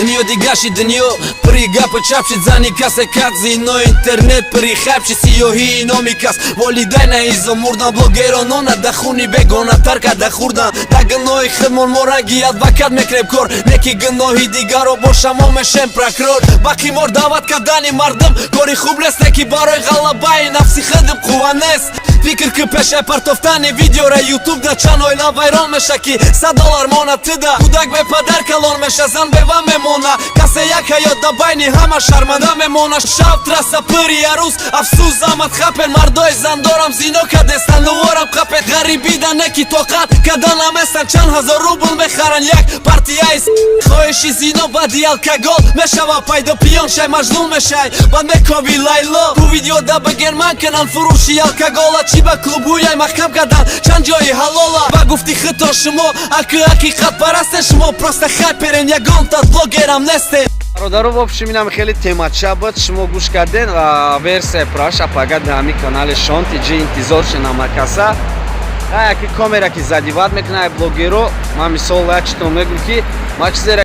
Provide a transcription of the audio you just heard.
Dnio di gashi dnio Pri gapë qapshi zani ka se ka zino internet Pri hapshi si jo hi no mi kas Voli dajna izo murdan blogero nona Da khuni begona tarka da khurdan Da gënoj khëdmon morangi advokat me krep kor Neki gënoj digaro bosha mo me shem prakror Baki mor davat ka dani mardëm Kori khubles neki baroj gallabaj Nafsi khëdëm kuanes Fikër këpeshe për toftani videore YouTube da qanoj la vajron me shaki Sa dolar mona të da Kudak be padar kalon me shazan beva me mona Ka se jaka jo da bajni hama sharmanda me mona Shav trasa për i arus Afsu zamat hapen mardoj zandoram Zino ka destan luoram kapet Garibi da neki tokat Ka dana mesan qan hazor rubull me kharan jak Partia is Khoeshi zino badi alkagol Me shava pajdo pion shaj majlun me shaj Bad me kovi lajlo Ku video da bëgen man kënan furushi alkagola Qiba klubujaj ma kam ka dan Qan gjoj halola Ba gufti khëto shmo A kë akikat paraste shmo Proste хайперен я гонтат блогерам несте Родаро, в общем, нам хели темача бът, шмо гуш карден, версия праша, пага дами канале шонти, джи интизорче на макаса. Яки камера ки задиват мекнае блогеро, мами сол лачто мегуки, мачзера